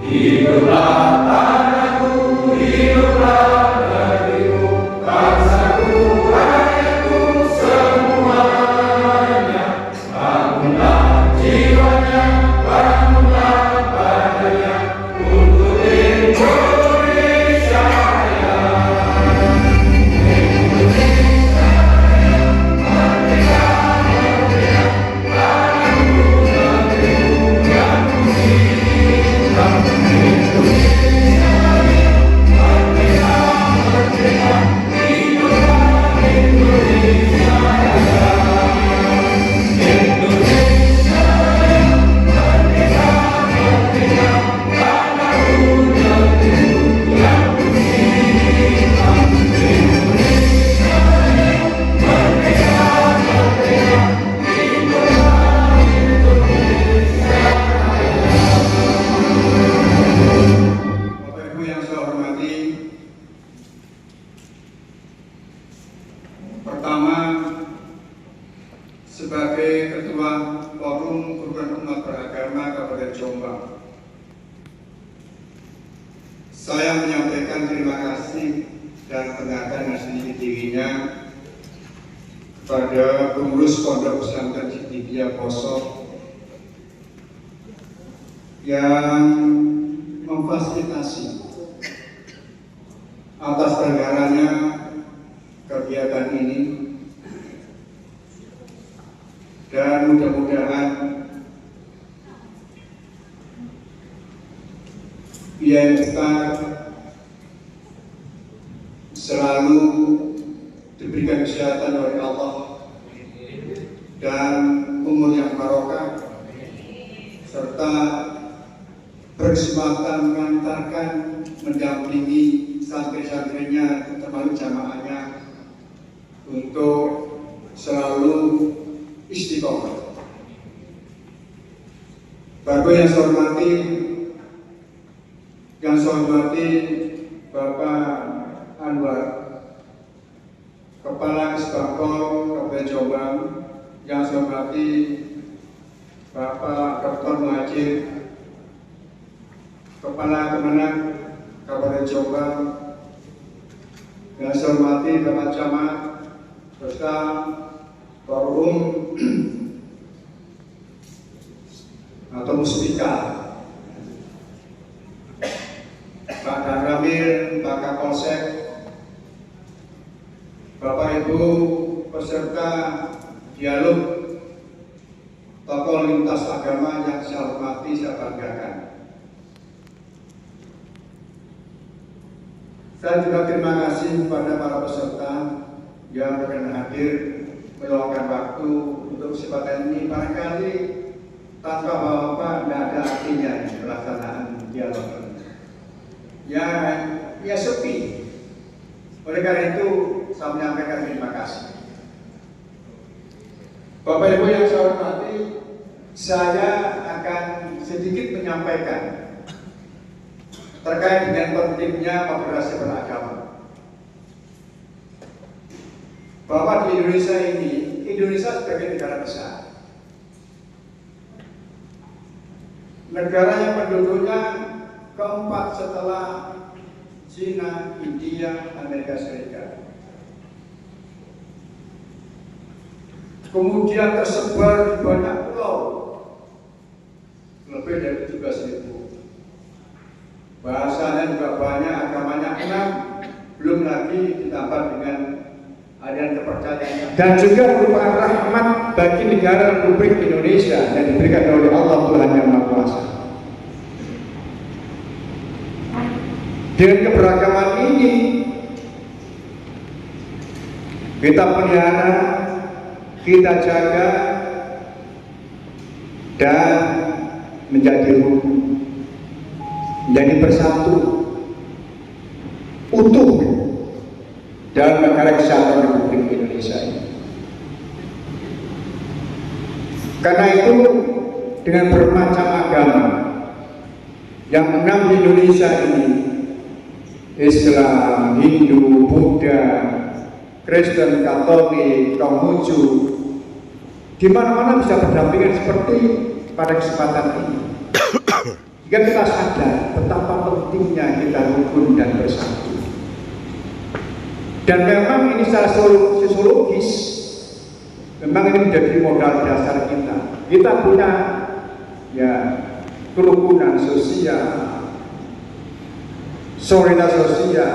Hiduplah tanahku, hiduplah negeriku, bangsaku, rakyatku semuanya. Bangunlah jiwanya, bangunlah badannya untuk Indonesia Raya. Indonesia Raya, merdeka, merdeka, tanahku, negeriku yang kucinta. Indonesia Raya, merdeka, merdeka, hiduplah Indonesia Raya. Indonesia Raya, merdeka, merdeka, tanahku, negeriku yang kucinta. Indonesia Raya, merdeka, merdeka, hiduplah Indonesia Raya. Bapak Ibu yang saya hormati, pertama sebagai Ketua Forum Perubahan Umat Beragama Kabupaten Jombang, saya menyampaikan terima kasih dan penghargaan yang setinggi-tingginya kepada pengurus Pondok Pesantren Siddiqiyah Poso yang memfasilitasi atas terselenggaranya kegiatan ini, dan mudah-mudahan yang kita selalu diberikan kesehatan oleh Allah dan umur yang barokah, serta berkesempatan mengantarkan, mendampingi santri-santrinya, termasuk jamaahnya, untuk selalu istiqomah. Bapak yang saya hormati, Bapak Anwar, Kepala Kesbangpol Kabupaten Jombang, yang saya hormati Bapak Dr. Muhajir, Kepala Kemenang Kabupaten Jombang, yang saya hormati Bapak Camat serta Forum atau Muspika, Pak Danramil, Pak Kapolsek, Bapak Ibu peserta dialog tokoh lintas agama yang saya hormati, saya banggakan. Saya juga terima kasih kepada para peserta yang berkenan hadir meluangkan waktu untuk kesempatan ini. Barangkali tanpa Bapak tidak ada artinya pelaksanaan dialog ini. Ya sepi. Oleh karena itu saya menyampaikan terima kasih. Bapak Ibu yang saya hormati, saya akan sedikit menyampaikan terkait dengan pentingnya moderasi beragama. Bahwa di Indonesia ini, Indonesia sebagai negara besar, negara yang penduduknya keempat setelah China, India, Amerika Serikat. Kemudian tersebar di banyak pulau, lebih dari 17.000. Bahasanya juga banyak, agamanya 6, belum lagi ditambah dengan aliran kepercayaan. Dan juga merupakan rahmat bagi negara Republik Indonesia yang diberikan oleh Allah Tuhan Yang Maha Kuasa. Dengan keberagaman ini kita pelihara, kita jaga, dan menjadi rukun, menjadi bersatu, utuh dalam negara kesatuan Republik Indonesia ini. Karena itu dengan bermacam agama yang 6 di Indonesia ini, Islam, Hindu, Buddha, Kristen, Katolik, Konghucu, di mana-mana bisa berdampingan seperti pada kesempatan ini. Jika kita sadar betapa pentingnya kita rukun dan bersatu. Dan memang ini secara sosiologis, memang ini menjadi modal dasar kita. Kita punya ya kerukunan sosial, solidaritas sosial,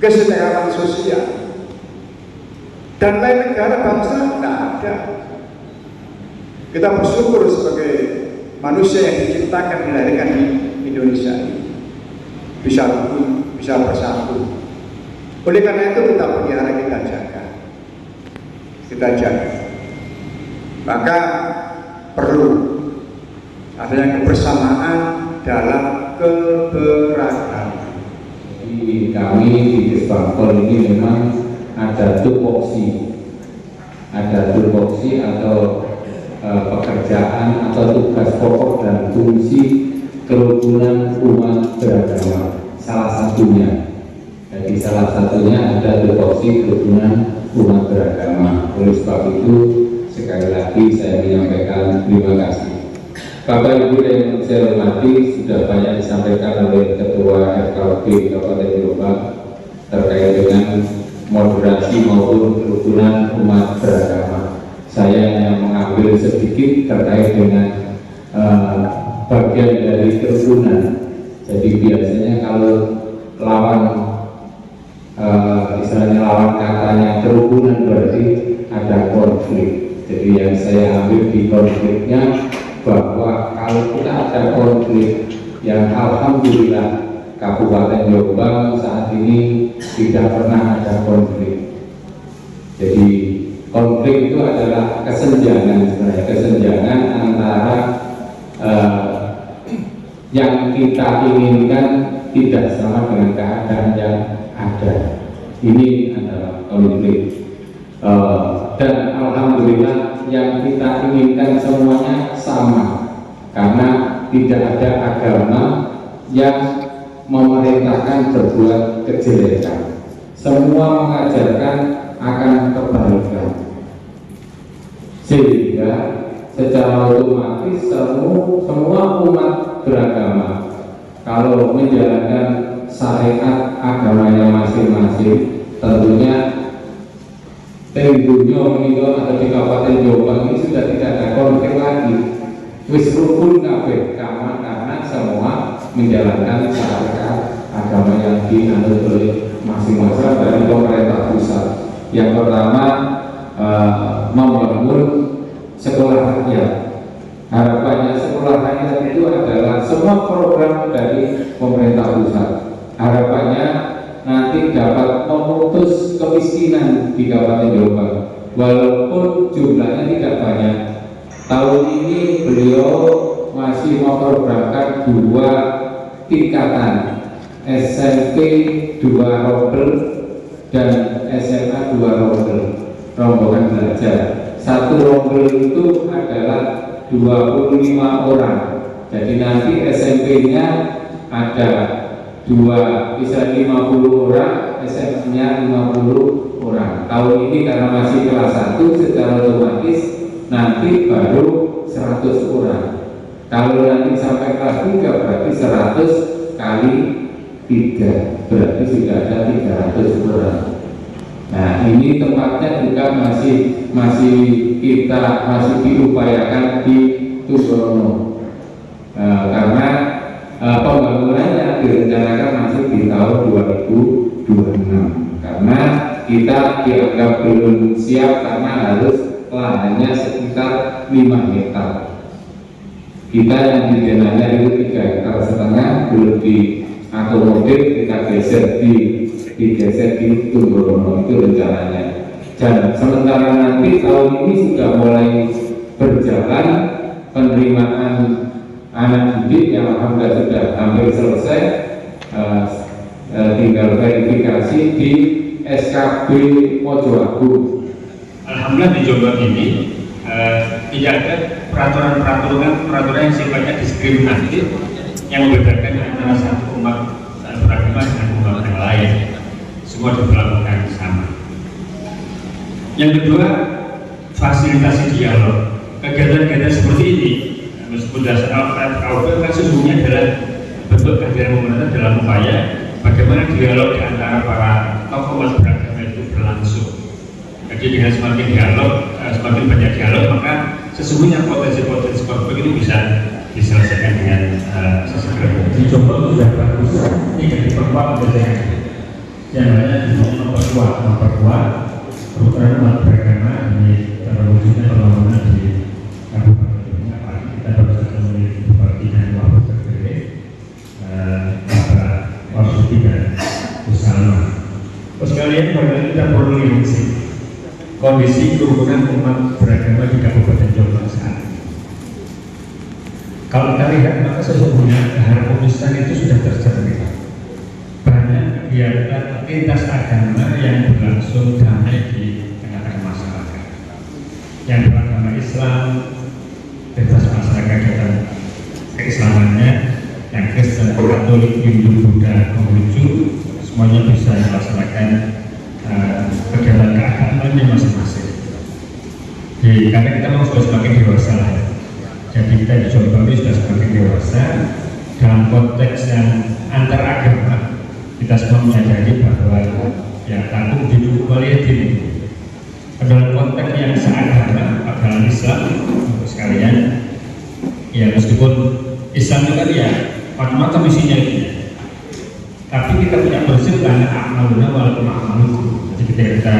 kesetaraan sosial, dan lain negara bangsa tidak ada. Kita bersyukur sebagai manusia yang diciptakan dilahirkan di Indonesia ini bisa rukun, bisa bersatu. Oleh karena itu kita pelihara, kita jaga. Maka perlu adanya kebersamaan dalam keberagaman. Di kami di Kesbangpol ini memang ada tupoksi atau pekerjaan atau tugas pokok dan fungsi kerukunan umat beragama. Salah satunya ada tupoksi kerukunan umat beragama. Oleh sebab itu sekali lagi saya menyampaikan terima kasih. Bapak Ibu yang saya hormati, sudah banyak disampaikan oleh Ketua FKUP Kabupaten Jombang terkait dengan moderasi maupun kerukunan umat beragama. Saya hanya mengambil sedikit terkait dengan bagian dari kerukunan. Jadi biasanya kalau istilahnya lawan katanya kerukunan berarti ada konflik. Jadi yang saya ambil di konfliknya bahwa kalau kita ada konflik yang alhamdulillah Kabupaten Jombang saat ini tidak pernah ada konflik. Jadi konflik itu adalah kesenjangan sebenarnya, kesenjangan antara yang kita inginkan tidak sama dengan keadaan yang ada. Ini adalah konflik. Dan alhamdulillah yang kita inginkan semuanya sama, karena tidak ada agama yang memerintahkan berbuat kejelekan. Semua mengajarkan akan kebaikan, sehingga secara otomatis semua umat beragama kalau menjalankan syariat agamanya masing-masing, tentunya tentunya atau di Kabupaten Jombang ini sudah tidak ada konflik lagi. Wis rukun kabeh karena semua menjalankan syariat agama yang dianut oleh masing-masing dari pemerintah pusat. Yang pertama membangun sekolah rakyat. Harapannya sekolah rakyat itu adalah semua program dari pemerintah pusat. Harapannya nanti dapat memutus kemiskinan di Kabupaten Jombang, walaupun jumlahnya tidak banyak. Tahun ini beliau masih memprogramkan 2 tingkatan, SMP 2 rombel dan SMA 2 rombel, rombongan belajar. Satu rombel itu adalah 25 orang. Jadi nanti SMP-nya ada 50 orang, SMA-nya 50 orang. Tahun ini karena masih kelas 1, secara otomatis nanti baru 100 orang. Kalau nanti sampai kelas 3 berarti 100 kali 3, berarti sudah ada 300 orang. Nah, ini tempatnya juga masih diupayakan di Tubono, karena pembangunannya direncanakan masih di tahun 2026, karena kita dianggap belum siap karena harus lahannya sekitar 5 hektar. Kita yang di denahnya itu 3,5 hektar belum diakomodir, kita digeser di Tubono, itu rencananya. Dan sementara nanti tahun ini sudah mulai berjalan penerimaan anak didik yang alhamdulillah sudah hampir selesai, tinggal verifikasi di SKB Mojo Agung. Alhamdulillah di Jombang ini tidak ada peraturan yang sifatnya diskriminatif yang membedakan antara satu umat beragama dengan umat yang lain. Semua diperlakukan sama. Yang kedua, fasilitasi dialog. Kegiatan-kegiatan seperti ini meskipun dasar RKUHP kan sesungguhnya adalah bentuk kehadiran pemerintah dalam upaya bagaimana dialog di antara para tokoh umat beragama itu berlangsung. Jadi dengan semakin dialog, semakin banyak dialog, maka sesungguhnya potensi-potensi konflik itu bisa diselesaikan dengan sesegera mungkin. Dicoba itu sudah bagus, ini jadi diperkuat biasanya. Yang lainnya bisa memperkuat kerukunan umat beragama di terwujudnya pembangunan di Kabupaten ini. Apalagi kita baru saja memiliki Bupati dan Wapres terpilih, Bapak Warsudi dan Usalma. Terus kalian bagaimana kita perlu lihat sih kondisi kerukunan umat beragama di Kabupaten Jombang saat ini. Kalau kita lihat, maka sesungguhnya keharmonisan itu sudah tercermin. Banyak kegiatan lintas agama yang berlangsung damai di tengah-tengah masyarakat. Yang beragama Islam, bebas masyarakat dan keislamannya, yang Kristen, Katolik, Hindu, Buddha, Konghucu, semuanya bisa melaksanakan kegiatan keagamaan masing-masing. Karena kita memang sudah semakin dewasa lah. Jadi kita di Jombang ini sudah semakin dewasa dalam konteks yang antar agama. Kita semua menyadari bahwa ya takut hidup waliyadin dalam konteks yang seagama adalah Islam untuk sekalian. Ya meskipun Islam itu kan ya macam-macam isinya itu, tapi kita punya prinsip karena amaluna walaupun amalukum. Jadi ketika kita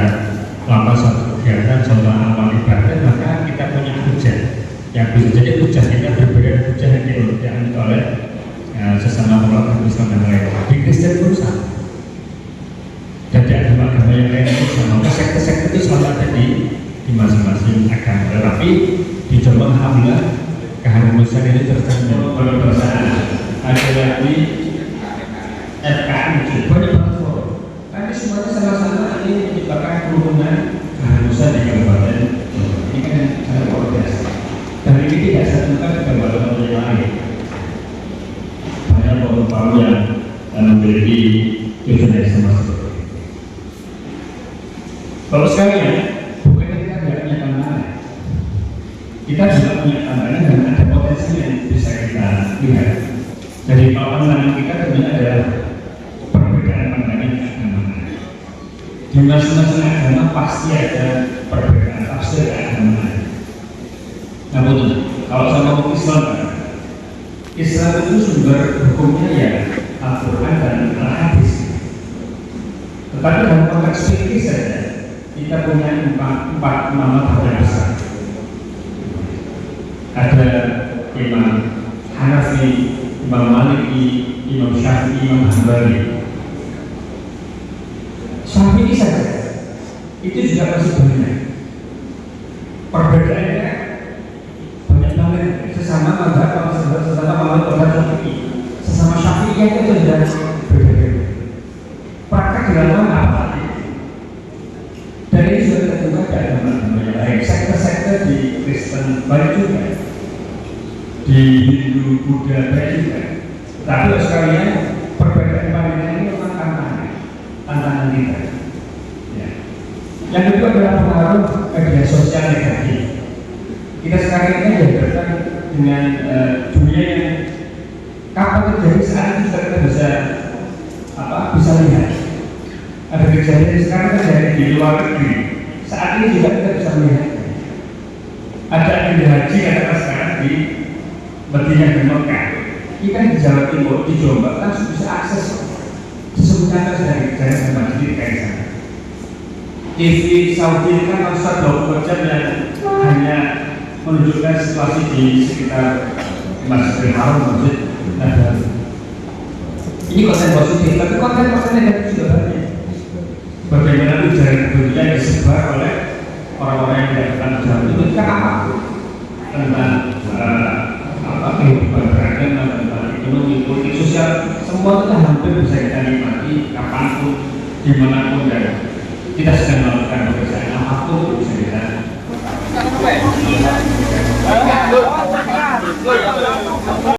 melakukan suatu kegiatan, suatu amal ibadah, maka kita punya hujah. Yang bisa jadi hujah kita berbeda hujah yang dilakukan oleh sesama orang Islam dan lain. Di Kristen pun sama. Jadi agama-agama yang lain pun sama. Maka sekte-sekte itu selalu ada di masing-masing agama. Tetapi di Jombang alhamdulillah keharmonisan ini tercermin. Kalau perasaan ada lagi FKM itu banyak banget kok. Tapi semuanya sama-sama ini menyebabkan kerukunan keharmonisan di kabupaten. Ini kan sangat luar biasa. Dan ini tidak satukan ke kabupaten yang lain. Banyak kaum yang memiliki tujuan yang sama seperti itu. Kalau sekalian, bukan kita tidak punya tantangan. Kita juga punya tantangan dan ada potensi yang bisa kita lihat. Jadi kalau tantangan kita tentunya adalah perbedaan pandangan agama. Di masing-masing agama pasti ada perbedaan tafsir agama. Namun kalau sama Islam, Islam itu sumber hukumnya ya Al-Quran dan Al-Hadis. Tetapi dalam konteks fikih saja kita punya empat nama besar. Ada Imam Hanafi, Imam Maliki, Imam Syafi'i, Imam Hambali. Syafi'i saja itu juga masih banyak. Perbedaannya banyak banget. Sesama mazhab, sesama mazhab Syafi'i, sesama Syafi'i itu sudah berbeda. Praktek dilakukan apa? Dan ini sudah terbuka dari agama yang lain. Sekte-sekte di Kristen banyak juga, di Hindu, Buddha banyak juga. Tapi sekalian perbedaan pandangan ini memang tantangan kita. Ya. Yang kedua adalah pengaruh media sosial negatif. Kita sekarang ini dihadapkan dengan dunia yang kapan terjadi saat itu kita bisa lihat. Ada kejadian sekarang terjadi di luar negeri. Saat ini juga kita bisa melihat. Ada agenda haji katakan sekarang di Madinah dan Mekah. Kita di Jawa Timur, di Jombang kan bisa akses sesungguhnya dari jalan masjid kayak sana. TV Saudi kan konser 24 jam yang hanya menunjukkan situasi di sekitar Masjidil Haram, Masjid Nabawi. Ini konten positif, tapi konten-konten negatif juga banyak. Bagaimana ujaran kebencian yang disebar oleh orang-orang yang tidak bertanggung jawab itu kan apa? Tentang kehidupan beragama, tentang ekonomi, politik, sosial, semua itu hampir bisa kita nikmati kapanpun, dimanapun dan kita sedang melakukan pekerjaan apapun bisa kita.